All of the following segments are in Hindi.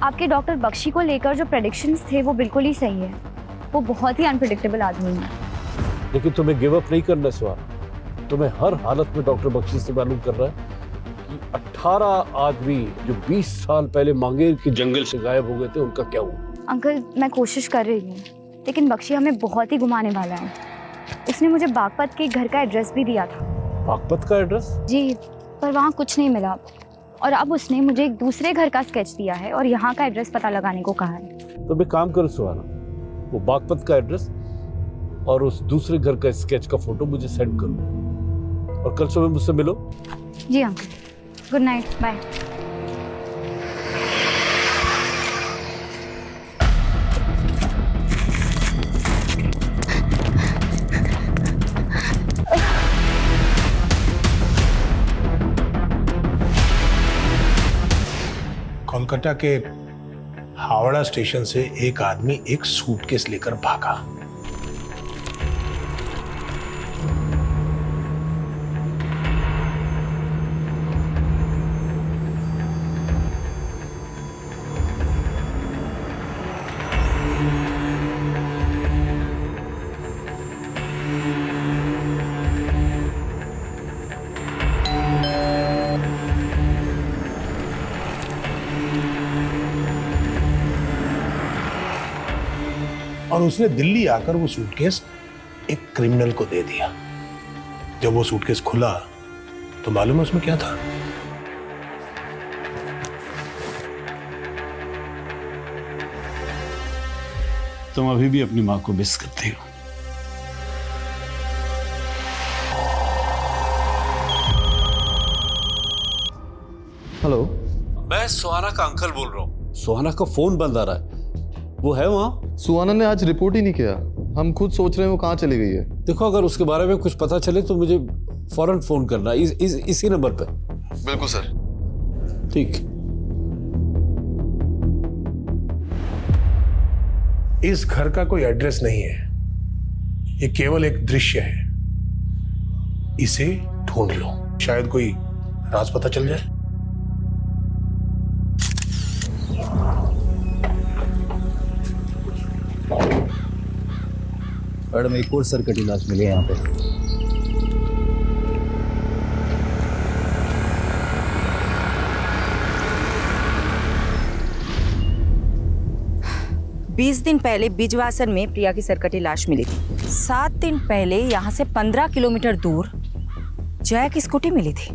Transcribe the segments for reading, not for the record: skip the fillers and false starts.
आपके डॉक्टर बख्शी को लेकर जो प्रेडिक्शंस थे वो बिल्कुल ही सही है। वो बहुत ही अनप्रेडिक्टेबल आदमी है। लेकिन तुम्हें गिव अप नहीं करना सुहाना। तुम्हें हर हालत में डॉक्टर बख्शी से मालूम कर रहा है कि 18 आदमी जो 20 साल पहले मांगेर के जंगल से गायब हो गए थे, उनका क्या हुआ? अंकल, मैं कोशिश कर रही हूँ, लेकिन बख्शी हमें बहुत ही घुमाने वाला है। उसने मुझे बागपत के घर का एड्रेस भी दिया था। बागपत का एड्रेस? जी, पर वहाँ कुछ नहीं मिला। और अब उसने मुझे एक दूसरे घर का स्केच दिया है और यहाँ का एड्रेस पता लगाने को कहा है। तो मैं काम करूँ सुहाना, वो बागपत का एड्रेस और उस दूसरे घर का स्केच का फोटो मुझे सेंड करो और कल सुबह मुझसे मिलो। जी uncle, good night, bye. Kolkata के हावड़ा स्टेशन से एक आदमी एक सूटकेस लेकर भागा। और उसने दिल्ली आकर वो सूटकेस एक क्रिमिनल को दे दिया। जब वो सूटकेस खुला तो मालूम है उसमें क्या था? तुम अभी भी अपनी माँ को मिस करती हो। हेलो, मैं सुहाना का अंकल बोल रहा हूँ। सुहाना का फोन बंद आ रहा है। वो है वहाँ? सुहाना ने आज रिपोर्ट ही नहीं किया। हम खुद सोच रहे हैं वो कहाँ चली गई है। देखो, अगर उसके बारे में कुछ पता चले तो मुझे फौरन फोन करना इसी नंबर पे। बिल्कुल सर। ठीक। इस घर का कोई एड्रेस नहीं है, ये केवल एक दृश्य है। इसे ढूंढ लो, शायद कोई राज पता चल जाए। मैडम, एक और सरकटी लाश मिली है यहाँ पे। बीस दिन पहले बिजवासन में प्रिया की सरकटी लाश मिली थी। 7 दिन पहले यहाँ से 15 किलोमीटर दूर जया की स्कूटी मिली थी।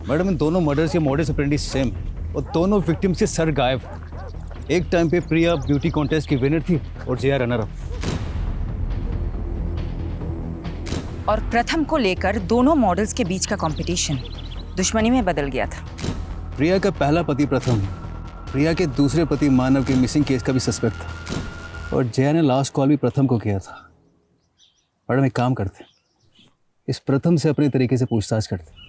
मैडम, इन दोनों मर्डर्स के मोडस ऑपरेंडी सेम और दोनों विक्टिम्स के सर गायब। एक टाइम पे प्रिया ब्यूटी कॉन्टेस्ट की विनर थी और जया रनर अप। और प्रथम को लेकर दोनों मॉडल्स के बीच का कंपटीशन दुश्मनी में बदल गया था। प्रिया का पहला पति प्रथम, प्रिया के दूसरे पति मानव के मिसिंग केस का भी सस्पेक्ट था और जया ने लास्ट कॉल भी प्रथम को किया था। मैडम, एक काम करते, इस प्रथम से अपने तरीके से पूछताछ करते।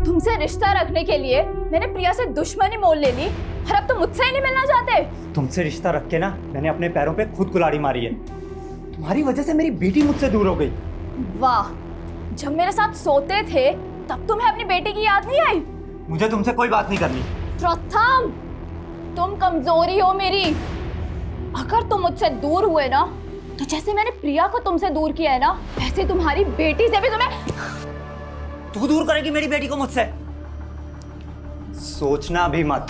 तुमसे रिश्ता रखने के लिए मैंने प्रिया से दुश्मनी मोल ले ली और अब तुम मुझसे ही नहीं मिलना चाहते। तुमसे रिश्ता रख के ना मैंने अपने पैरों पे खुद कुल्हाड़ी मारी है। तुम्हारी वजह से मेरी बेटी मुझसे दूर हो गई। वाह, जब मेरे साथ सोते थे तब तुम्हें अपनी बेटी की याद नहीं आई? मुझे तुमसे कोई बात नहीं करनी। प्रथम, तुम कमजोरी हो मेरी। अगर तुम मुझसे दूर हुए ना तो जैसे मैंने प्रिया को तुमसे दूर किया है ना, वैसे तुम्हारी बेटी से भी तुम्हें। तू दूर करेगी मेरी बेटी को मुझसे? सोचना भी मत।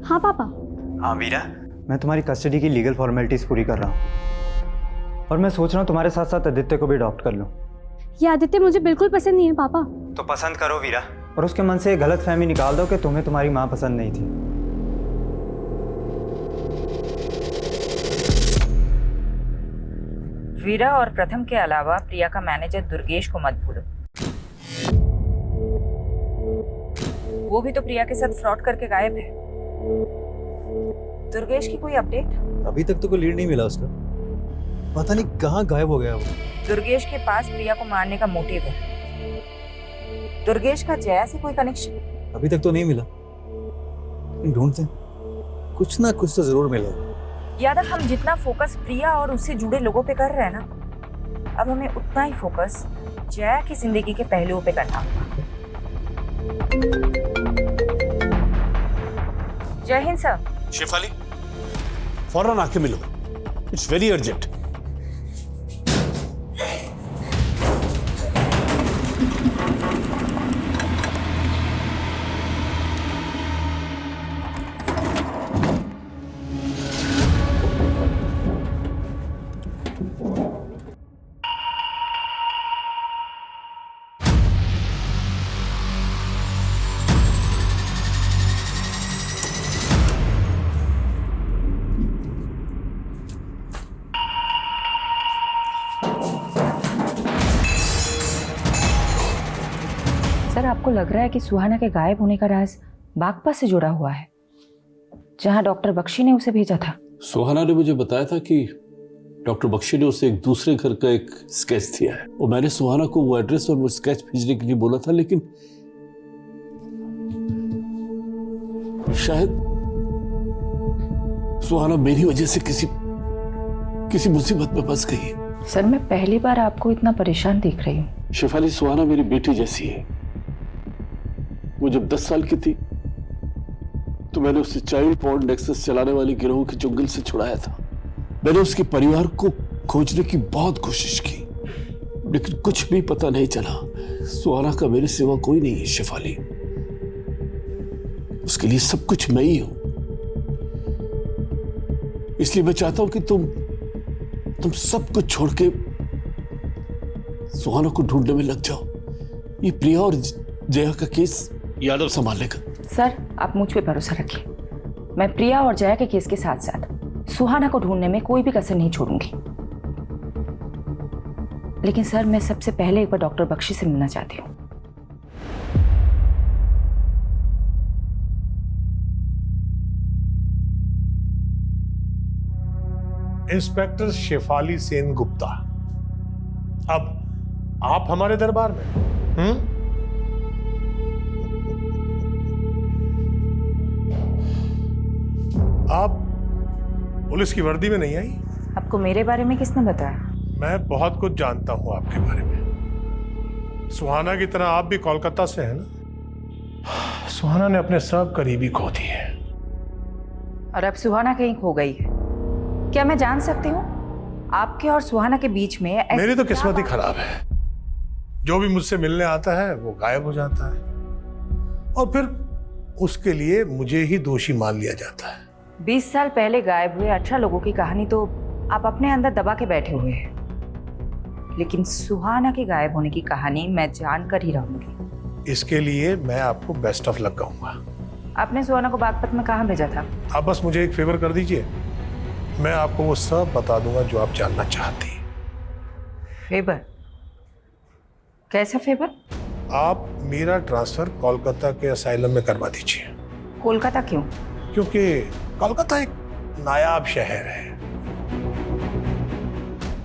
हाँ पापा। हाँ वीरा, मैं तुम्हारी कस्टडी की लीगल फॉर्मेलिटीज पूरी कर रहा हूँ और मैं सोच रहा हूँ तुम्हारे साथ साथ आदित्य को भी अडॉप्ट कर लूँ। ये आदित्य मुझे बिल्कुल पसंद नहीं है पापा। तो पसंद करो वीरा और उसके मन से गलत फहमी निकाल दो कि तुम्हें तुम्हारी माँ पसंद नहीं थी। वीरा और प्रथम के अलावा प्रिया का मैनेजर दुर्गेश को मत भूलो। वो भी तो प्रिया के साथ फ्रॉड करके गायब है। दुर्गेश की कोई अपडेट? अभी तक तो कोई लीड नहीं मिला उसका। पता नहीं कहाँ गायब हो गया वो। दुर्गेश के पास प्रिया को मारने का मोटिव है। दुर्गेश का जया से कोई कनेक्शन? अभी तक तो नहीं मिला। ढूंढते हैं, कुछ ना कुछ तो जरूर मिलेगा। यादव, हम जितना फोकस प्रिया और उससे जुड़े लोगों पे कर रहे हैं ना, अब हमें उतना ही फोकस जया की जिंदगी के पहलुओं पे करना होगा। जय हिंद सर। शेफाली, फौरन आके मिलो, इट्स वेरी अर्जेंट। सर, आपको लग रहा है कि सुहाना के गायब होने का राज बागपत से जुड़ा हुआ है, जहां डॉक्टर बख्शी ने उसे भेजा था? सुहाना ने मुझे बताया था कि डॉक्टर बख्शी ने उसे एक दूसरे घर का एक स्केच दिया है, और मैंने सुहाना को वो एड्रेस और वो स्केच भेजने के लिए बोला था, लेकिन शायद सुहाना मेरी वजह से किसी मुसीबत में फंस गई है। सर, मैं पहली बार आपको इतना परेशान देख रही हूँ। शेफाली, सुहाना मेरी बेटी जैसी है। वो जब 10 साल की थी तो मैंने उसे चाइल्ड पॉर्न नेक्सस चलाने वाली गिरोह के चुंगल से छुड़ाया था। मैंने उसके परिवार को खोजने की बहुत कोशिश की, लेकिन कुछ भी पता नहीं चला। सुहाना का मेरे सिवा कोई नहीं है शेफाली, उसके लिए सब कुछ मैं ही हूं। इसलिए मैं चाहता हूं कि तुम सब कुछ छोड़ के सुहाना को ढूंढने में लग जाओ। ये प्रिया और जया का केस यादव संभाल लेगा। सर, आप मुझ पे भरोसा रखिए। मैं प्रिया और जया के केस के साथ साथ सुहाना को ढूंढने में कोई भी कसर नहीं छोड़ूंगी। लेकिन सर, मैं सबसे पहले एक बार डॉक्टर बख्शी से मिलना चाहती हूँ। इंस्पेक्टर शेफाली सेन गुप्ता, अब आप हमारे दरबार में? आप पुलिस की वर्दी में नहीं आई? आपको मेरे बारे में किसने बताया? मैं बहुत कुछ जानता हूं आपके बारे में। सुहाना की तरह आप भी कोलकाता से हैं ना? सुहाना ने अपने सब करीबी खो दिए, और अब सुहाना कहीं खो गई है। क्या मैं जान सकती हूँ आपके और सुहाना के बीच में मेरी तो किस्मत ही खराब है। जो भी मुझसे मिलने आता है वो गायब हो जाता है, और फिर उसके लिए मुझे ही दोषी मान लिया जाता है। 20 साल पहले गायब हुए 18 लोगों की कहानी तो आप अपने अंदर दबा के बैठे हुए हैं, लेकिन सुहाना के गायब होने की कहानी मैं जानकर ही रहूंगी। इसके लिए मैं आपको बेस्ट ऑफ लक कहूंगा। आपने सुहाना को बागपत में कहाँ भेजा था? आप बस मुझे एक फेवर कर दीजिए, मैं आपको वो सब बता दूंगा जो आप जानना चाहती हैं। फेवर? कैसा फेवर? आप मेरा ट्रांसफर कोलकाता के असाइलम में करवा दीजिए। कोलकाता क्यों? क्योंकि कोलकाता एक नायाब शहर है।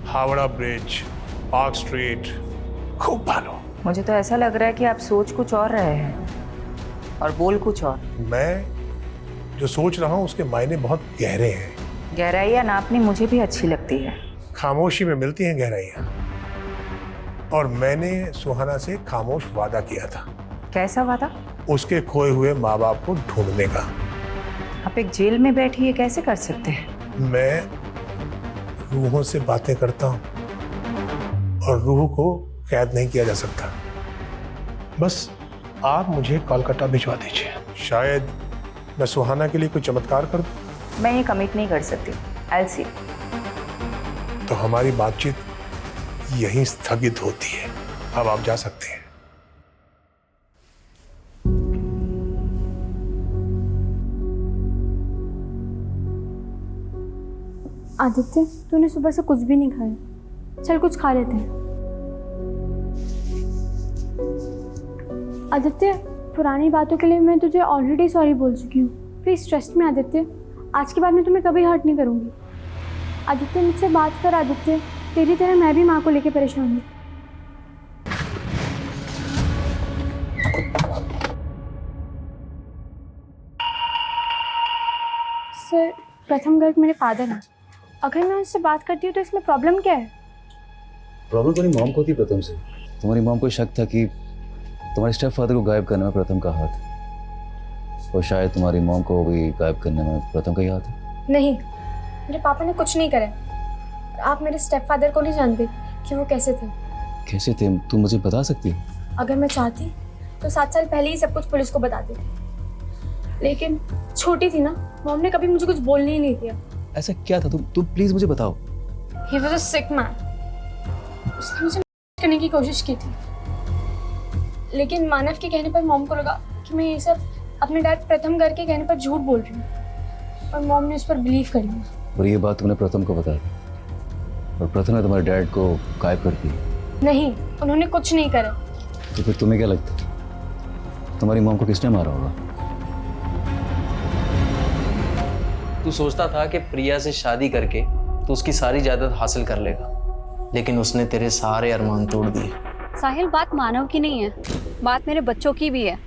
हावड़ा ब्रिज, पार्क स्ट्रीट, खूब भालो। मुझे तो ऐसा लग रहा है कि आप सोच कुछ और रहे हैं और बोल कुछ और। मैं जो सोच रहा हूँ उसके मायने बहुत गहरे हैं। गहराइयाँ नापनी मुझे भी अच्छी लगती है। खामोशी में मिलती हैं गहराइयाँ, और मैंने सुहाना से खामोश वादा किया था। कैसा वादा? उसके खोए हुए माँ बाप को ढूंढने का। आप एक जेल में बैठी ये कैसे कर सकते हैं? मैं रूहों से बातें करता हूँ, और रूह को कैद नहीं किया जा सकता। बस आप मुझे कोलकाता भिजवा दीजिए, शायद मैं सुहाना के लिए कोई चमत्कार कर दूं। मैं ये कमिट नहीं कर सकती। I'll see। तो हमारी बातचीत यहीं स्थगित होती है। अब आप जा सकते हैं। आदित्य, तूने सुबह से कुछ भी नहीं खाया, चल कुछ खा लेते हैं। आदित्य, पुरानी बातों के लिए मैं तुझे ऑलरेडी सॉरी बोल चुकी हूँ। प्लीज़ ट्रस्ट में आदित्य, आज के बाद मैं तुम्हें कभी हर्ट नहीं करूँगी। आदित्य, मुझसे बात कर। आदित्य, तेरी तरह मैं भी माँ को लेके परेशान हूँ। सर प्रथम गर्ग मेरे फादर हैं। अगर मैं उनसे बात करती हूँ तो इसमें प्रॉब्लम क्या है? प्रॉब्लम तुम्हारी मॉम को थी प्रथम से। तुम्हारी मॉम को शक था कि तुम्हारे स्टेप फादर को गायब करने में प्रथम का हाथ है, और शायद तुम्हारी मॉम को भी गायब करने में प्रथम का ही हाथ है। नहीं, मेरे पापा ने कुछ नहीं करा। आप मेरे स्टेप फादर को नहीं जानते कि वो कैसे थे। कैसे थे तुम मुझे बता सकती हो? अगर मैं चाहती तो 7 साल पहले ही सब कुछ पुलिस को बता देती, लेकिन छोटी थी ना, मॉम ने कभी मुझे कुछ बोलने ही नहीं दिया। ऐसा क्या था? तुम प्लीज मुझे बताओ। He was a sick man. उसने मुझे करने की कोशिश की थी, लेकिन मानव के कहने पर मॉम को लगा कि मैं ये सब अपने डैड प्रथम गर्ग के कहने पर झूठ बोल रही हूँ, और मॉम ने उस पर बिलीव कर लिया। और ये बात तुमने प्रथम को बताई, और प्रथम ने तुम्हारे डैड को गायब कर दिया? नहीं, उन्होंने कुछ नहीं करा। तो फिर तुम्हें क्या लगता है तुम्हारी मॉम को किसने मारा होगा? तू सोचता था कि प्रिया से शादी करके तू उसकी सारी जायदाद हासिल कर लेगा, लेकिन उसने तेरे सारे अरमान तोड़ दिए। साहिल, बात मानव की नहीं है, बात मेरे बच्चों की भी है।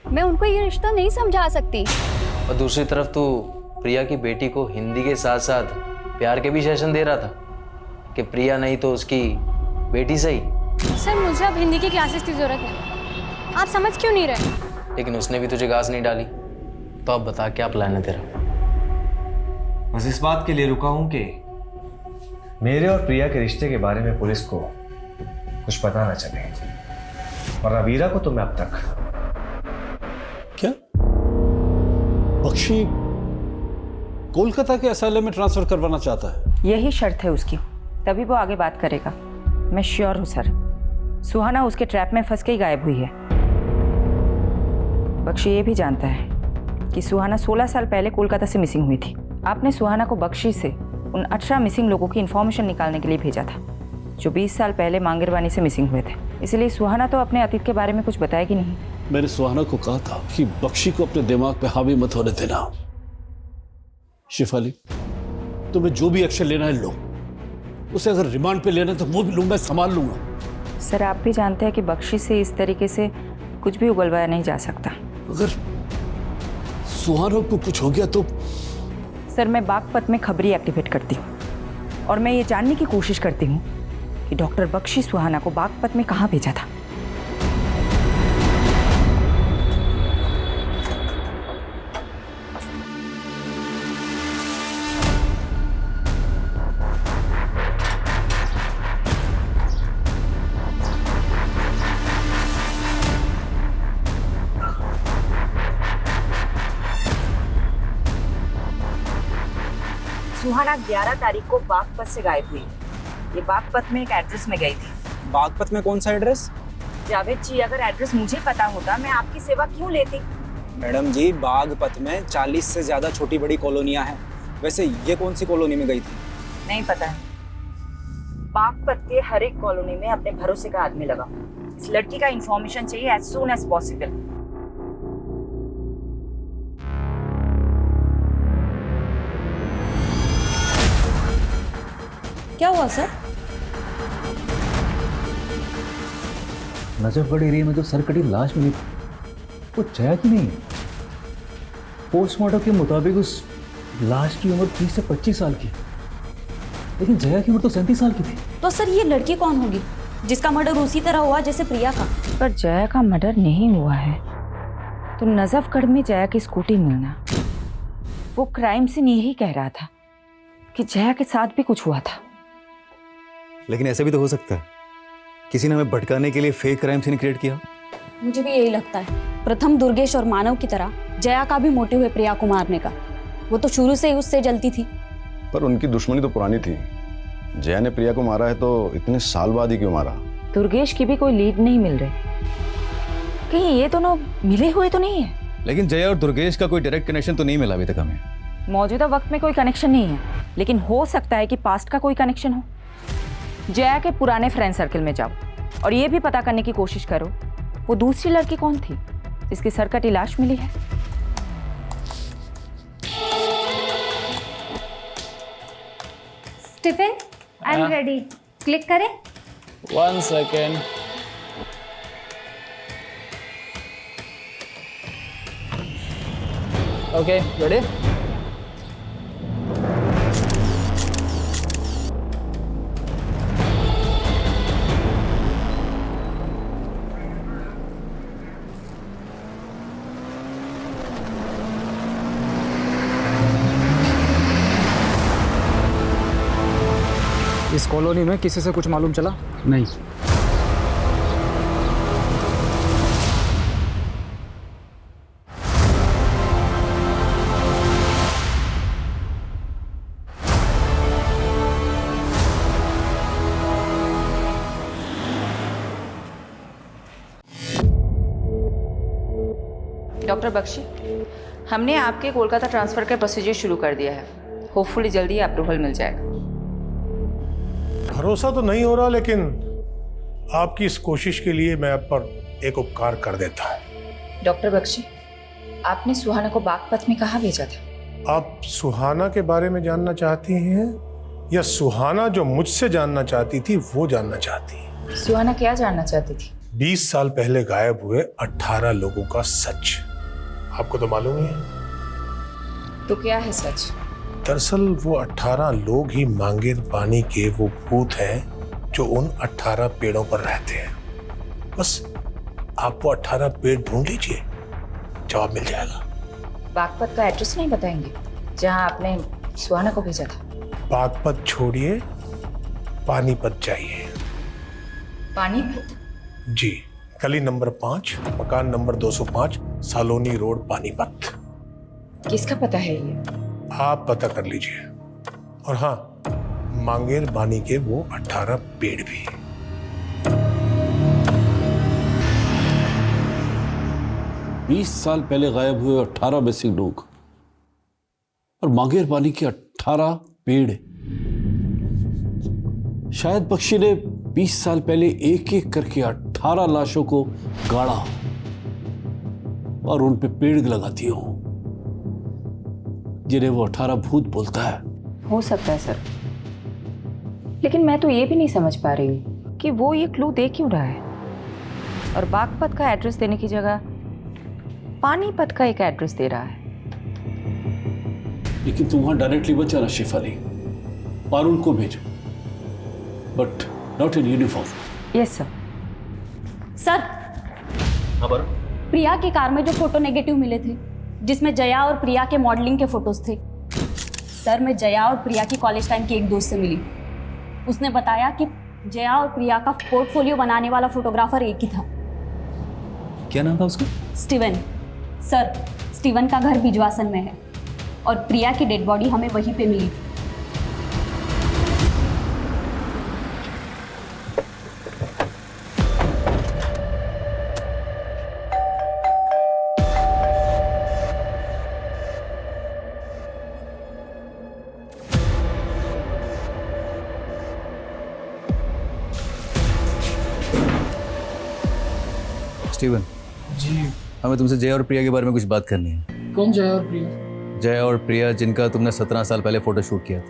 मैं उनको ये रिश्ता नहीं समझा सकती। और दूसरी तरफ तू प्रिया की बेटी को हिंदी के साथ साथ प्यार के भी सेशन दे रहा था कि प्रिया नहीं तो उसकी बेटी सही। सर, मुझे अब हिंदी की क्लासेस की जरूरत है। आप समझ क्यों नहीं रहे? लेकिन उसने भी तुझे घास नहीं डाली, तो अब बता क्या प्लान है तेरा? बस इस बात के लिए रुका हूं कि मेरे और प्रिया के रिश्ते के बारे में पुलिस को कुछ पता ना चले, और वीरा को तो मैं अब तक। क्या बख्शी कोलकाता के एसाइलम में ट्रांसफर करवाना चाहता है? यही शर्त है उसकी, तभी वो आगे बात करेगा। मैं श्योर हूँ सर, सुहाना उसके ट्रैप में फंस के ही गायब हुई है। बख्शी ये भी जानता है कि सुहाना 16 साल पहले कोलकाता से मिसिंग हुई थी। आपने सुहाना को बख्शी से उन 18 मिसिंग लोगों की इन्फॉर्मेशन निकालने के लिए भेजा था, जो 20 साल पहले मांगेरवानी से मिसिंग हुए थे। इसलिए सुहाना तो अपने अतीत के बारे में कुछ बताएगी नहीं। मैंने सुहाना को कहा था कि बख्शी को अपने दिमाग पे हावी मत होने देना। शिफाली, तुम्हें जो भी एक्शन लेना है लो, उसे अगर रिमांड पे लेना है तो वो भी लूंगा, संभाल लूंगा। सर, आप भी जानते हैं कि बख्शी से इस तरीके से कुछ भी उगलवाया नहीं जा सकता। अगर सुहाना को कुछ हो गया तो? सर, मैं बागपत में खबरी एक्टिवेट करती हूँ, और मैं ये जानने की कोशिश करती हूँ कि डॉक्टर बख्शी सुहाना को बागपत में कहाँ भेजा था। सुहाना 11 तारीख को बागपत से गायब हुई। ये बागपत में एक एड्रेस में गई थी। बागपत में कौन सा एड्रेस? जावेद जी, अगर एड्रेस मुझे पता होता मैं आपकी सेवा क्यों लेती? मैडम जी, बागपत में 40 से ज्यादा छोटी बड़ी कॉलोनियां हैं। वैसे ये कौन सी कॉलोनी में गई थी? नहीं पता है। बागपत के हर एक कॉलोनी में अपने भरोसे का आदमी लगा। इस लड़की का इंफॉर्मेशन चाहिए एज सून एज पॉसिबल। क्या हुआ सर? नजफगढ़ एरिया में जो सरकटी लाश मिली वो जया की नहीं है। पोस्टमार्टम के मुताबिक उस लाश की उम्र 30 से 25 साल की, लेकिन जया की उम्र तो 37 साल की थी। तो सर ये लड़की कौन होगी जिसका मर्डर उसी तरह हुआ जैसे प्रिया का? पर जया का मर्डर नहीं हुआ है तो नजफगढ़ में जया की स्कूटी मिलना, वो क्राइम सीन यही कह रहा था कि जया के साथ भी कुछ हुआ था। लेकिन ऐसा भी तो हो सकता है किसी ने हमें भटकाने के लिए फेक क्राइम सीन क्रिएट किया। मुझे भी यही लगता है। प्रथम, दुर्गेश और मानव की तरह जया का भी मोटिव है प्रिया को मारने का। वो तो शुरू से ही उससे जलती थी। पर उनकी दुश्मनी तो पुरानी थी। जया ने प्रिया को मारा है तो इतने साल बाद ही क्यों मारा? दुर्गेश की भी कोई लीड नहीं मिल रही, कहीं ये दोनों मिले हुए तो नहीं है? लेकिन जया और दुर्गेश का कोई डायरेक्ट कनेक्शन तो नहीं मिला अभी तक हमें। मौजूदा वक्त में कोई कनेक्शन नहीं है, लेकिन हो सकता है कि पास्ट का कोई कनेक्शन हो। जया के पुराने फ्रेंड सर्कल में जाओ और ये भी पता करने की कोशिश करो वो दूसरी लड़की कौन थी जिसकी सरकटी लाश मिली है। Stephen, I am ready. Click करें। 1 सेकेंड। Okay, ready? इस कॉलोनी में किसी से कुछ मालूम चला? नहीं। डॉक्टर बख्शी, हमने आपके कोलकाता ट्रांसफ़र का प्रोसीजर शुरू कर दिया है। होपफुली जल्दी अप्रूवल मिल जाएगा। भरोसा तो नहीं हो रहा, लेकिन आपकी इस कोशिश के लिए मैं आप पर एक उपकार कर देता हूं। डॉक्टर बख्शी, आपने सुहाना को बागपत में कहाँ भेजा था? आप सुहाना के बारे में जानना चाहती हैं या सुहाना जो मुझसे जानना चाहती थी वो जानना चाहती हैं? सुहाना क्या जानना चाहती थी? 20 साल पहले गायब हुए 18 लोगों का सच। आपको तो मालूम ही है। तो क्या है सच? दरअसल वो 18 लोग ही मांगेर पानी के वो भूत हैं जो उन 18 पेड़ों पर रहते हैं। बस आप वो 18 पेड़ ढूंढ लीजिए, जवाब मिल जाएगा। बागपत का एड्रेस नहीं बताएंगे जहां आपने सुहाना को भेजा था? बागपत छोड़िए, पानीपत जाइए। पानीपत? जी, गली नंबर 5, मकान नंबर 205, सालोनी रोड, पानीपत। किसका पता है ये? आप पता कर लीजिए। और हाँ, मांगेर बानी के वो 18 पेड़ भी। बीस साल पहले गायब हुए 18 मिसिंग लोग और मांगेर पानी के 18 पेड़। शायद बख्शी ने 20 साल पहले एक एक करके 18 लाशों को गाड़ा और उन पे पेड़ लगा दिए हो, जिन्हें वो 18 भूत बोलता है। हो सकता है सर, लेकिन मैं तो ये भी नहीं समझ पा रही हूँ कि वो ये क्लू दे क्यों रहा है और बागपत का एड्रेस देने की जगह पानीपत का एक एड्रेस दे रहा है। लेकिन तुम वहां डायरेक्टली मत जाना शेफाली, पारुल को भेजो, but not in uniform. Yes sir. Sir, हाँ पर प्रिया की कार में जो फोटो नेगेटिव मिले थे, जिसमें जया और प्रिया के मॉडलिंग के फोटोज थे, सर मैं जया और प्रिया की कॉलेज टाइम की एक दोस्त से मिली। उसने बताया कि जया और प्रिया का पोर्टफोलियो बनाने वाला फोटोग्राफर एक ही था। क्या नाम था उसका? स्टीवन। सर, स्टीवन का घर बिजवासन में है और प्रिया की डेड बॉडी हमें वहीं पे मिली। स्टीवन जी। हमें तुमसे जया और प्रिया के बारे में कुछ बात करनी है। कौन जया और प्रिया? जया और प्रिया जिनका तुमने 17 साल पहले फोटो शूट किया था।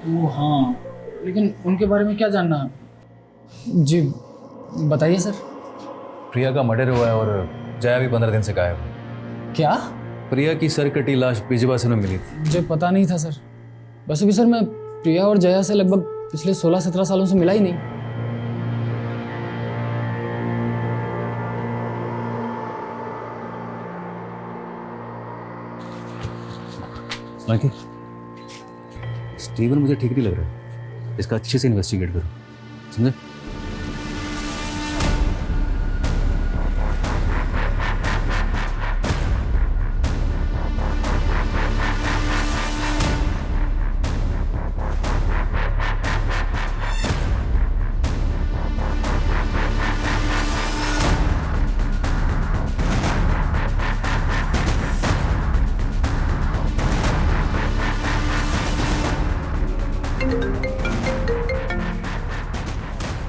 वो हाँ, लेकिन उनके बारे में क्या जानना है? जी बताइए सर। प्रिया का मर्डर हुआ है और जया भी 15 दिन से गायब है। क्या? प्रिया की सर कटी लाश बिजवासन में मिली थी। मुझे पता नहीं था सर। वैसे भी सर मैं प्रिया और जया से लगभग पिछले 16-17 सालों से मिला ही नहीं। माइकल, स्टीवन मुझे ठीक नहीं लग रहा है। इसका अच्छे से इन्वेस्टिगेट करो, समझे?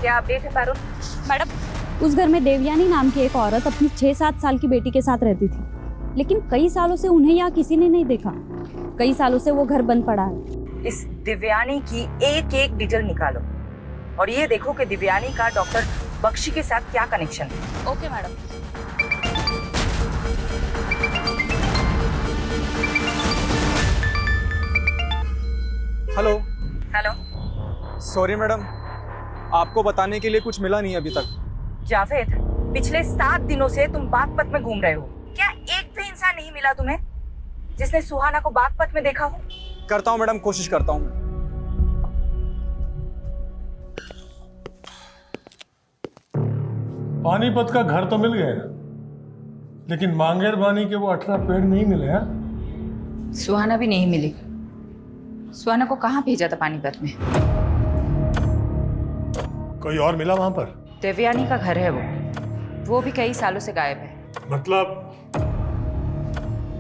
क्या अपडेट है पारुल? मैडम, उस घर में देवयानी नाम की एक औरत अपनी 6-7 साल की बेटी के साथ रहती थी, लेकिन कई सालों से उन्हें यहाँ किसी ने नहीं देखा। कई सालों से वो घर बंद पड़ा है। इस दिव्यानी की एक एक डिटेल निकालो और ये देखो कि दिव्यानी का डॉक्टर बख्शी के साथ क्या कनेक्शन है। Okay madam. Hello. Hello. Sorry madam, आपको बताने के लिए कुछ मिला नहीं अभी तक। जावेद, पिछले 7 दिनों से तुम बागपत में घूम रहे हो। क्या एक भी इंसान नहीं मिला तुम्हें जिसने सुहाना को बागपत में देखा हो? करता हूँ मैडम, कोशिश करता हूँ। पानीपत का घर तो मिल गया, लेकिन मांगेर बानी के वो 18 पेड़ नहीं मिले हैं। सुहाना भी नहीं मिली। सुहाना को कहाँ भेजा था पानीपत में? कोई और मिला वहां पर? देवयानी का घर है वो भी कई सालों से गायब है। मतलब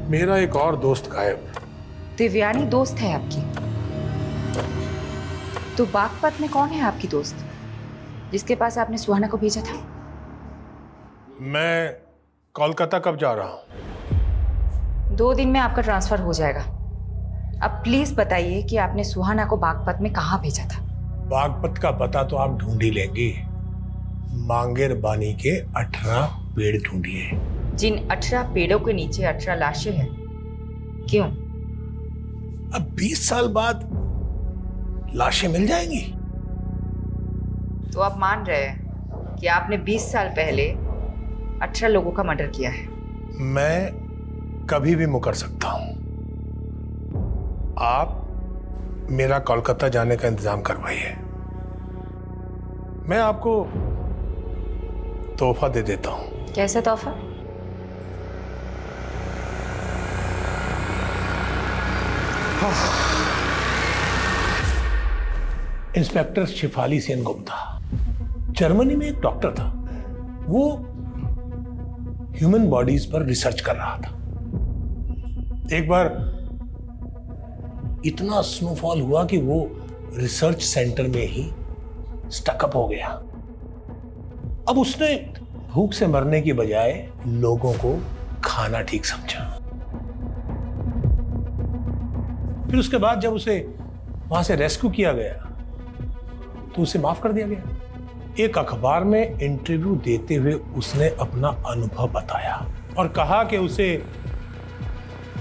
मेरा एक और दोस्त गायब। देवयानी दोस्त है आपकी? तो बागपत में कौन है आपकी दोस्त जिसके पास आपने सुहाना को भेजा था? मैं कोलकाता कब जा रहा हूं? 2 दिन में आपका ट्रांसफर हो जाएगा। अब प्लीज बताइए कि आपने सुहाना को बागपत में कहाँ भेजा था? बागपत का पता तो आप ढूंढ ही लेंगे। मांगेर बानी के 18 पेड़ ढूंढिए। जिन 18 पेड़ों के नीचे 18 लाशें हैं, क्यों? अब 20 साल बाद लाशें मिल जाएंगी। तो आप मान रहे हैं कि आपने 20 साल पहले 18 लोगों का मर्डर किया है? मैं कभी भी मुकर सकता हूं। आप मेरा कोलकाता जाने का इंतजाम करवाइए, मैं आपको तोहफा दे देता हूं। कैसा तोहफा? इंस्पेक्टर शिफाली सेन गुप्ता, जर्मनी में एक डॉक्टर था। वो ह्यूमन बॉडीज पर रिसर्च कर रहा था। एक बार इतना स्नोफॉल हुआ कि वो रिसर्च सेंटर में ही स्टकअप हो गया। अब उसने भूख से मरने की बजाय लोगों को खाना ठीक समझा। फिर उसके बाद जब उसे वहां से रेस्क्यू किया गया तो उसे माफ कर दिया गया। एक अखबार में इंटरव्यू देते हुए उसने अपना अनुभव बताया और कहा कि उसे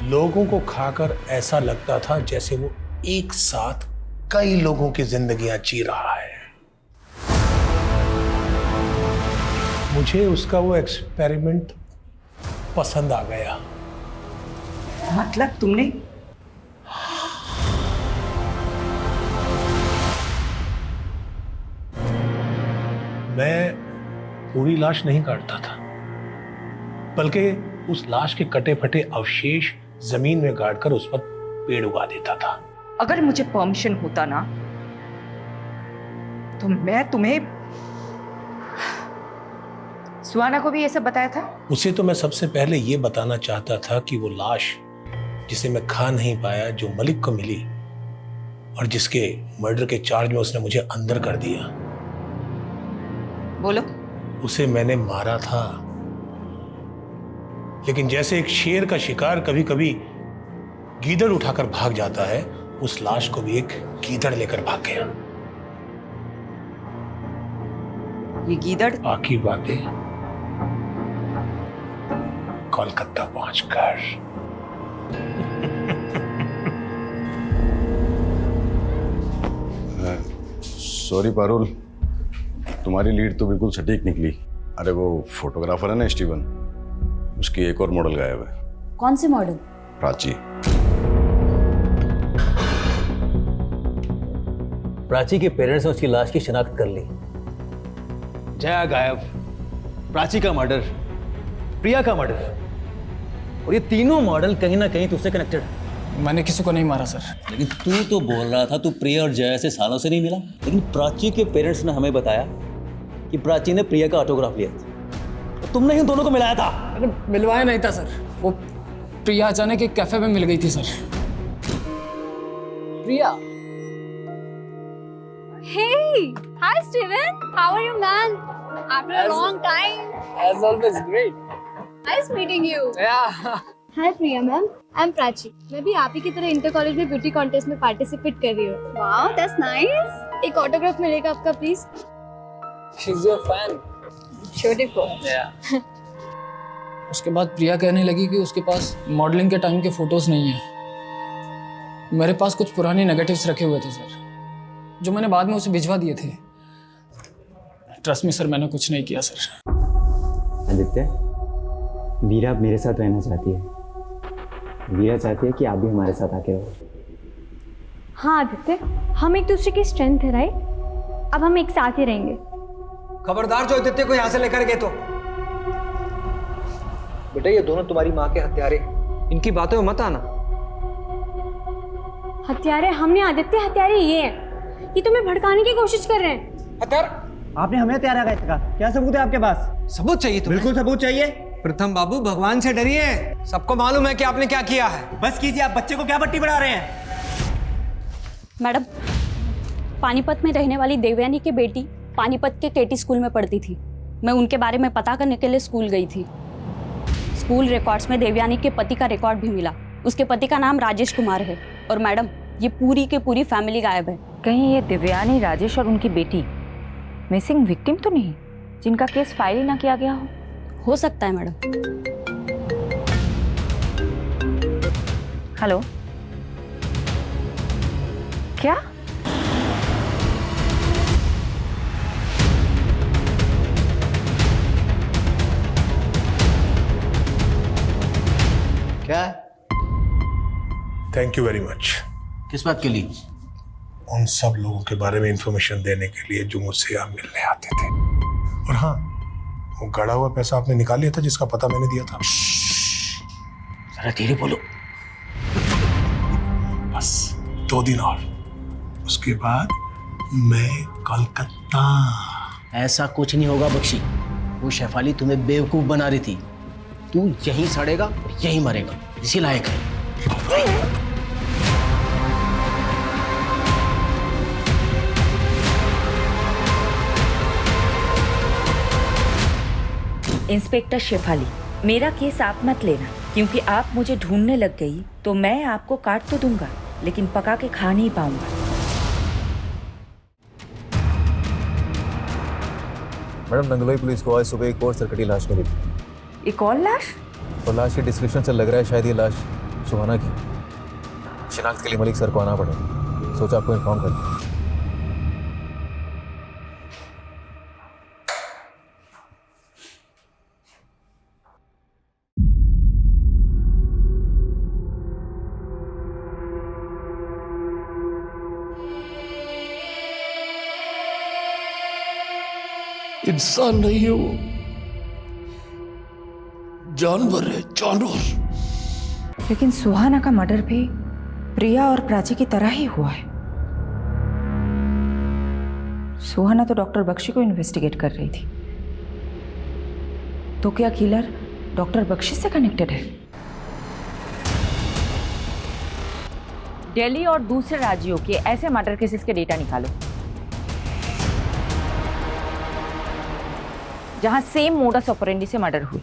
लोगों को खाकर ऐसा लगता था जैसे वो एक साथ कई लोगों की जिंदगियां जी रहा है। मुझे उसका वो एक्सपेरिमेंट पसंद आ गया। मतलब तुमने? मैं पूरी लाश नहीं काटता था, बल्कि उस लाश के कटे फटे अवशेष जमीन में गाड़कर उस पर पेड़ उगा देता था। अगर मुझे परमिशन होता ना तो मैं तुम्हें सुहाना को भी ये सब बताया था। उसे तो मैं सबसे पहले ये बताना चाहता था कि वो लाश जिसे मैं खा नहीं पाया, जो मलिक को मिली और जिसके मर्डर के चार्ज में उसने मुझे अंदर कर दिया, बोलो। उसे मैंने मारा था। लेकिन जैसे एक शेर का शिकार कभी कभी गीदड़ उठाकर भाग जाता है, उस लाश को भी एक गीदड़ लेकर भाग गया। ये गीदड़? बाकी बातें कोलकाता पहुंचकर। सॉरी पारुल, तुम्हारी लीड तो बिल्कुल सटीक निकली। अरे वो फोटोग्राफर है ना स्टीवन, उसकी एक और मॉडल गायब है। कौन से मॉडल? प्राची। प्राची के पेरेंट्स ने उसकी लाश की शिनाख्त कर ली। जया गायब, प्राची का मर्डर, प्रिया का मर्डर, और ये तीनों मॉडल कहीं ना कहीं तुझसे कनेक्टेड है। मैंने किसी को नहीं मारा सर। लेकिन तू तो बोल रहा था तू प्रिया और जया से सालों से नहीं मिला, लेकिन प्राची के पेरेंट्स ने हमें बताया कि प्राची ने प्रिया का ऑटोग्राफ लिया था। तो तुमने ही दोनों को मिलाया था। अरे मिलवाया नहीं था सर, वो प्रिया अचानक एक कैफे में मिल गई थी sir. Priya. Hey, hi Steven. How are you, man? After a long time. As always, great. Nice meeting you. Yeah. Hi Priya ma'am, I'm Prachi. मैं भी आप ही की तरह इंटर कॉलेज में ब्यूटी कॉन्टेस्ट में पार्टिसिपेट कर रही हूँ। Wow, that's nice. एक ऑटोग्राफ मिलेगा आपका please? She's your fan. Beautiful. Yeah. उसके बाद प्रिया कहने लगी कि उसके पास मॉडलिंग के टाइम के फोटोज नहीं है। मेरे पास कुछ पुराने नेगेटिव्स रखे हुए थे सर, जो मैंने बाद में उसे भिजवा दिए थे। ट्रस्ट मी सर, मैंने कुछ नहीं किया सर। आदित्य, वीरा अब मेरे साथ रहना चाहती है। वीरा चाहती है कि आप भी हमारे साथ आके रहो। हाँ आदित्य, हम एक दूसरे की स्ट्रेंथ है राइट? अब हम एक साथ ही रहेंगे। खबरदार जो आदित्य को यहाँ से लेकर गए तो। बेटा ये दोनों तुम्हारी माँ के हत्यारे, इनकी बातों में मत आना। हत्यारे हमने आदित्य, हत्यारे ये हैं। ये तुम्हें भड़काने की कोशिश कर रहे हैं। हत्यार आपने हमें हत्यारा कहा, क्या सबूत है आपके पास? सबूत चाहिए तुम्हें? बिल्कुल सबूत चाहिए। प्रथम बाबू भगवान से डरिए, सबको मालूम है कि आपने क्या किया है। बस कीजिए, आप बच्चे को क्या पट्टी बढ़ा रहे हैं? मैडम, पानीपत में रहने वाली देवयानी की बेटी पानीपत के केटी स्कूल में पढ़ती थी। मैं उनके बारे में पता करने के लिए स्कूल गई थी। स्कूल रिकॉर्ड्स में देवयानी के पति का रिकॉर्ड भी मिला। उसके पति का नाम राजेश कुमार है। और मैडम, ये पूरी की पूरी फैमिली गायब है। कहीं ये देवयानी, राजेश और उनकी बेटी मिसिंग विक्टिम तो नहीं, जिनका केस फाइल ही ना किया गया हो सकता है मैडम। हेलो, क्या? क्या? Thank you very much. किस बात के लिए? उन सब लोगों के बारे में इंफॉर्मेशन देने के लिए जो मुझसे यहाँ मिलने आते थे। और हाँ, वो गड़ा हुआ पैसा आपने निकाल लिया था जिसका पता मैंने दिया था। जरा धीरे बोलो। बस 2 दिन और, उसके बाद मैं कोलकाता। ऐसा कुछ नहीं होगा बख्शी। वो शेफाली तुम्हें बेवकूफ बना रही थी। तू यहीं सड़ेगा और यहीं मरेगा, इसी लायक है। इंस्पेक्टर शेफाली, मेरा केस आप मत लेना, क्योंकि आप मुझे ढूंढने लग गई तो मैं आपको काट तो दूंगा, लेकिन पका के खा नहीं पाऊंगा। मैडम, नंगलोई पुलिस को आज सुबह एक और सरकटी लाश मिली थी। एक और लाश? और लाश के डिस्क्रिप्शन से लग रहा है शायद ये लाश सुहाना की। शिनाख्त के लिए मलिक सर को आना पड़ेगा। सोचा आपको इन्फॉर्म कर दूं। इंसान नहीं है वो, जानवर है, जानवर। लेकिन सुहाना का मर्डर भी प्रिया और प्राची की तरह ही हुआ है। सुहाना तो डॉक्टर बख्शी को इन्वेस्टिगेट कर रही थी, तो क्या किलर डॉक्टर बख्शी से कनेक्टेड है? दिल्ली और दूसरे राज्यों के ऐसे मर्डर केसेस के डेटा निकालो जहां सेम मोडस ऑपरेंडी से मर्डर हुए,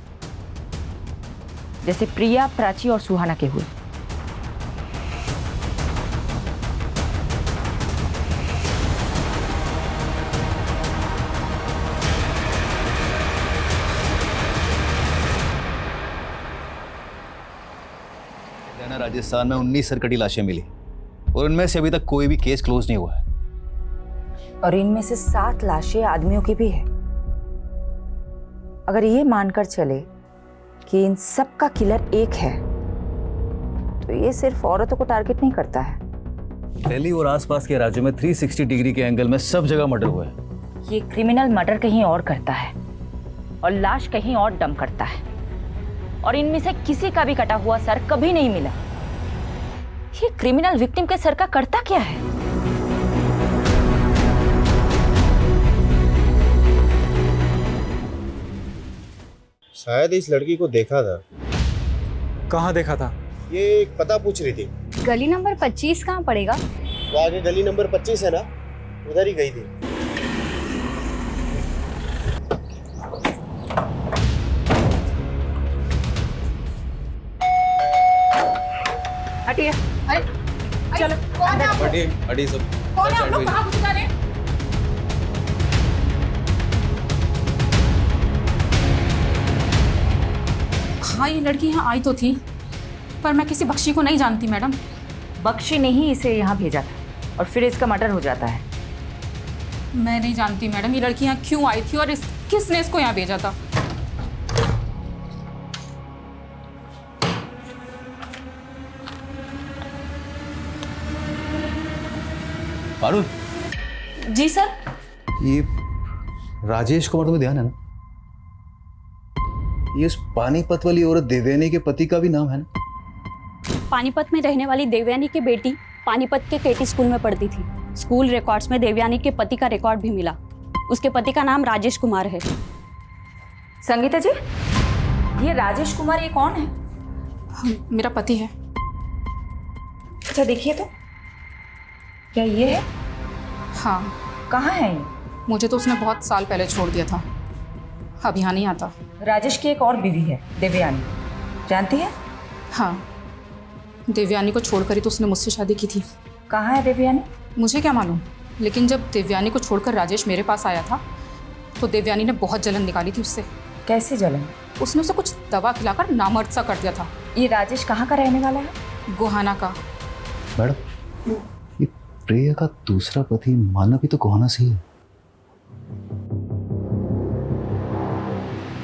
जैसे प्रिया, प्राची और सुहाना के हुए। हरियाणा, राजस्थान में 19 सरकटी लाशें मिली और उनमें से अभी तक कोई भी केस क्लोज नहीं हुआ है। और इनमें से 7 लाशें आदमियों की भी है। अगर ये मानकर चले कि इन सब का किलर एक है, तो ये सिर्फ औरतों को टारगेट नहीं करता है। दिल्ली और आसपास के राज्यों में 360 डिग्री के एंगल में सब जगह मर्डर हुआ है। ये क्रिमिनल मर्डर कहीं और करता है और लाश कहीं और डंप करता है, और इनमें से किसी का भी कटा हुआ सर कभी नहीं मिला। ये क्रिमिनल विक्टिम के सर का करता क्या है? शायद इस लड़की को देखा था। कहाँ देखा था? ये एक पता पूछ रही थी। गली नंबर 25 कहाँ पड़ेगा? वो आगे गली नंबर 25 है ना, उधर ही गई थी। हटिए। अरे चलो, कौन है आप? हटिए सब। कौन है आप लोग? कहाँ घुस जा रहे हैं? हाँ, ये लड़की यहाँ आई तो थी, पर मैं किसी बख्शी को नहीं जानती मैडम। बख्शी ने ही इसे यहाँ भेजा था और फिर इसका मर्डर हो जाता है। मैं नहीं जानती मैडम ये लड़की यहाँ क्यों आई थी और किसने इसको यहाँ भेजा था। पारुल। जी सर। ये राजेश कुमार, तुम्हें ध्यान है ना? ये उस पानीपत वाली औरत देवयानी के पति का भी नाम है ना? पानीपत में रहने वाली देवयानी की बेटी पानीपत के केटी स्कूल में पढ़ती थी। स्कूल रिकॉर्ड्स में देवयानी के पति का रिकॉर्ड भी मिला। उसके पति का नाम राजेश कुमार है। संगीता जी, ये राजेश कुमार ये कौन है? मेरा पति है। अच्छा देखिए तो, क्या ये है? हाँ। कहाँ है ये? मुझे तो उसने बहुत साल पहले छोड़ दिया था, अब यहाँ नहीं आता। राजेश की एक और बीवी है देवयानी, जानती है? हाँ, देवयानी को छोड़कर ही तो उसने मुझसे शादी की थी। कहाँ है देवयानी? मुझे क्या मालूम, लेकिन जब देवयानी को छोड़कर राजेश मेरे पास आया था तो देवयानी ने बहुत जलन निकाली थी उससे। कैसे जलन? उसने उसे कुछ दवा खिलाकर नामर्द सा कर दिया था। ये राजेश कहाँ का रहने वाला है? गोहाना का। मैडम, ये प्रिया का दूसरा पति मानव भी तो गोहाना से ही है।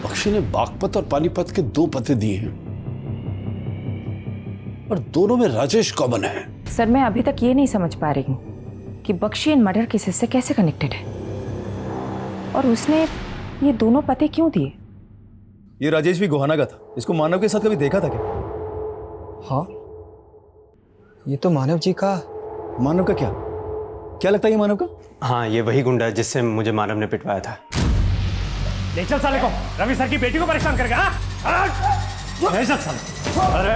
बख्शी ने बागपत और पानीपत के 2 पते दिए हैं और दोनों में राजेश कॉमन है। सर, मैं अभी तक ये नहीं समझ पा रही हूँ कि बख्शी इन मर्डर केसेस से कैसे कनेक्टेड है और उसने ये दोनों पते क्यों दिए? ये राजेश भी गोहाना का था। इसको मानव के साथ कभी देखा था क्या? हाँ, ये तो मानव जी का। मानव का क्या लगता है ये मानव का? हाँ, ये वही गुंडा है जिससे मुझे मानव ने पिटवाया था। ले चल साले को, रवि सर की बेटी को परेशान करेगा। ले चल साले। अरे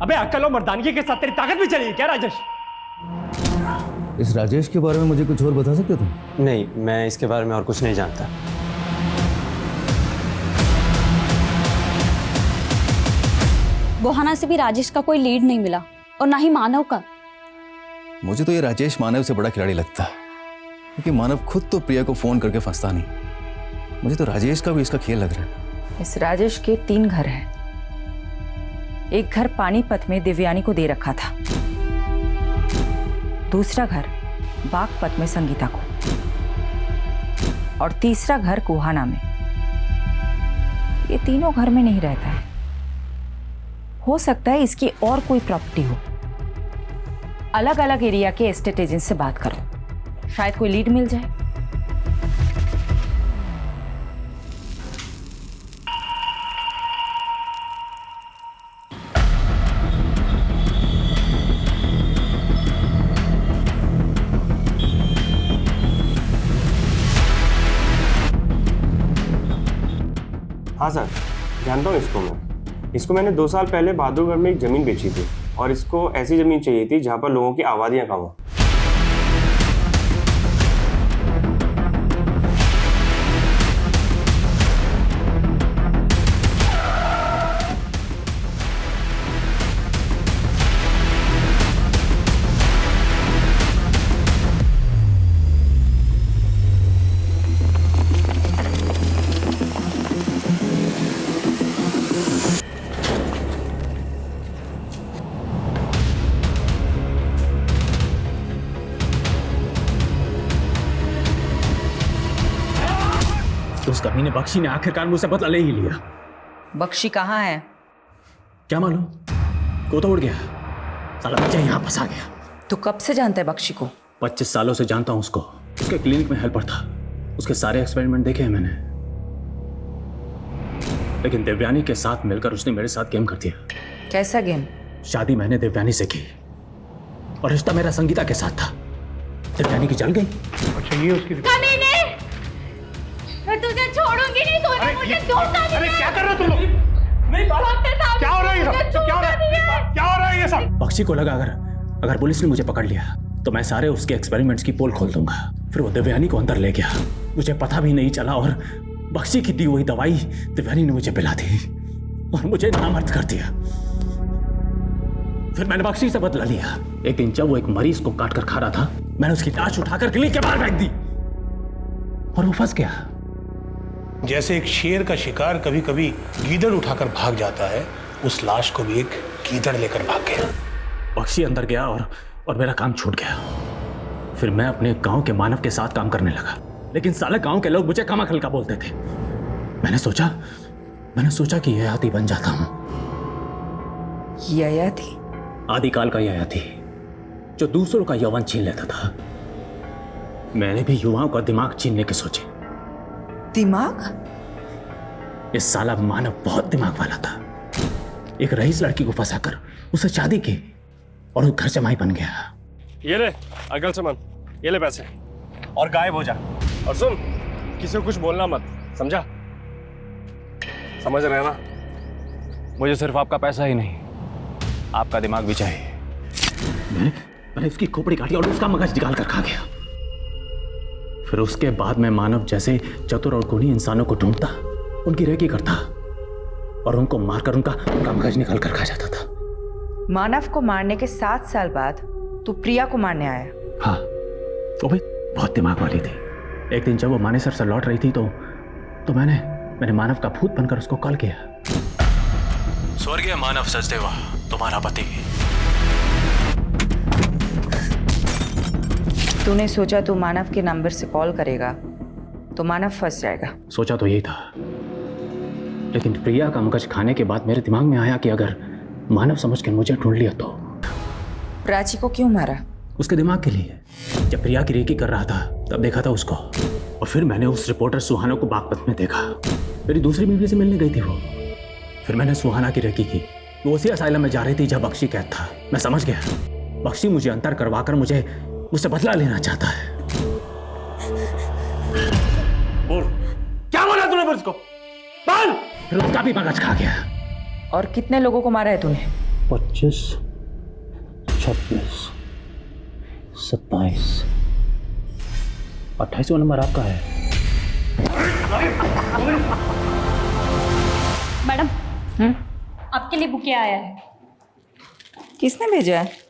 अबे अक्ल और मर्दानगी के साथ तेरी ताकत भी चली क्या राजेश? इस राजेश के बारे में मुझे कुछ और बता सकते तुम? नहीं, मैं इसके बारे में और कुछ नहीं जानता। गोहाना से भी राजेश का कोई लीड नहीं मिला और ना ही मानव का। मुझे तो ये राजेश मानव से बड़ा खिलाड़ी लगता है, क्योंकि मानव खुद तो प्रिया को फोन करके फंसता नहीं। मुझे तो राजेश का भी इसका खेल लग रहा है। इस राजेश के 3 घर हैं। एक घर पानीपत में देवयानी को दे रखा था, दूसरा घर बागपत में संगीता को, और तीसरा घर गोहाना में। ये तीनों घर में नहीं रहता है। हो सकता है इसकी और कोई प्रॉपर्टी हो। अलग अलग एरिया के एस्टेट एजेंट से बात करो, शायद कोई लीड मिल जाए। हाँ सर, जानता हूँ इसको मैंने 2 साल पहले बहादुरगढ़ में एक ज़मीन बेची थी और इसको ऐसी ज़मीन चाहिए थी जहाँ पर लोगों की आबादियाँ कम हो। उस कमीने बख्शी ने आखिरकार मुझसे बदला ले ही लिया। बख्शी कहाँ है? क्या मालूम, को तो उड़ गया साला, मुझे यहाँ फंसा गया। तू कब से जानता है बख्शी को? 25 सालों से जानता हूँ उसको। उसके क्लिनिक में हेल्पर था, उसके सारे एक्सपेरिमेंट देखे हैं मैंने, लेकिन देवयानी के साथ मिलकर उसने मेरे साथ गेम कर दिया। कैसा गेम? शादी मैंने देवयानी से की और रिश्ता मेरा संगीता के साथ था। देवयानी की जल गई। अच्छा, ये उसकी कमीने, मैं तुझे छोड़ूंगी नहीं। तूने मुझे धोखा दिया। अरे क्या कर रहे हो तुम लोग? मेरी बात क्या हो रहा है ये सब? क्या हो रहा है ये सब? बख्शी को लगा अगर पुलिस ने मुझे पकड़ लिया तो मैं सारे उसके एक्सपेरिमेंट्स की पोल खोल दूंगा। फिर वो देवयानी को अंदर ले गया, मुझे पता भी नहीं चला और बख्शी की दी हुई दवाई देवयानी ने मुझे पिला दी और मुझे नामर्द कर दिया। फिर मैंने बख्शी से बदला लिया। एक दिन जब वो एक मरीज को काट कर खा रहा था, मैंने उसकी लाश उठाकर क्लिनिक के बाहर फेंक दी और वो फंस गया। जैसे एक शेर का शिकार कभी कभी गीदड़ उठाकर भाग जाता है, उस लाश को भी एक गीदड़ लेकर भाग गया। बख्शी अंदर गया और मेरा काम छूट गया। फिर मैं अपने गांव के मानव के साथ काम करने लगा, लेकिन साले गांव के लोग मुझे कमाखल का बोलते थे। मैंने सोचा कि ययाति बन जाता हूं। ययाति? आदिकाल का ययाति जो दूसरों का यौवन छीन लेता था। मैंने भी युवाओं का दिमाग छीनने की सोची। दिमाग? ये साला मानव बहुत दिमाग वाला था। एक रईस लड़की को फंसाकर उससे शादी की और वो घर जमाई बन गया। ये ले अगल सामान, ये ले पैसे और गायब हो जा। और सुन, किसी को कुछ बोलना मत, समझा? समझ रहे हैं ना? मुझे सिर्फ आपका पैसा ही नहीं, आपका दिमाग भी चाहिए। मैंने उसकी खोपड़ी काटी और उसका मगज निकाल कर खा गया। फिर उसके बाद मैं मानव जैसे चतुर और गुणी इंसानों को ढूंढता, उनकी रेकी करता और उनको मारकर उनका मगज निकाल कर खा जाता था। मानव को मारने के 7 साल बाद तू प्रिया को मारने आया? हाँ, वो भी बहुत दिमाग वाली थी। एक दिन जब वो मानेसर से लौट रही थी तो मैंने मानव का भूत बनकर उसको कॉल किया। स्वर्गीय मानव सचदेवा, तुम्हारा पति। तूने सोचा तू मानव के नंबर से कॉल करेगा तो मानव फंस जाएगा। सोचा तो यही था, लेकिन प्रिया का मगज खाने के बाद मेरे दिमाग में आया कि अगर मानव समझ के मुझे ढूंढ लिया तो। प्राची को क्यों मारा? उसके दिमाग के लिए। जब प्रिया की रेकी कर रहा था तब देखा था उसको, और फिर मैंने उस रिपोर्टर सुहाना को बागपत में देखा। मेरी दूसरी बीवी से मिलने गई थी वो। फिर मैंने सुहाना की रेकी की। वो उसी असाइलम में जा रही थी जब बख्शी कैद था। मैं समझ गया, बख्शी मुझे अंतर करवाकर मुझसे बदला लेना चाहता है। बोल, क्या बोला तूने फिर उसको? बोल! फिर उसका भी मगज खा गया। और कितने लोगों को मारा है तूने? 25, 26, 27, 28वां नंबर आपका है। मैडम, आपके लिए बुके आया है। किसने भेजा है?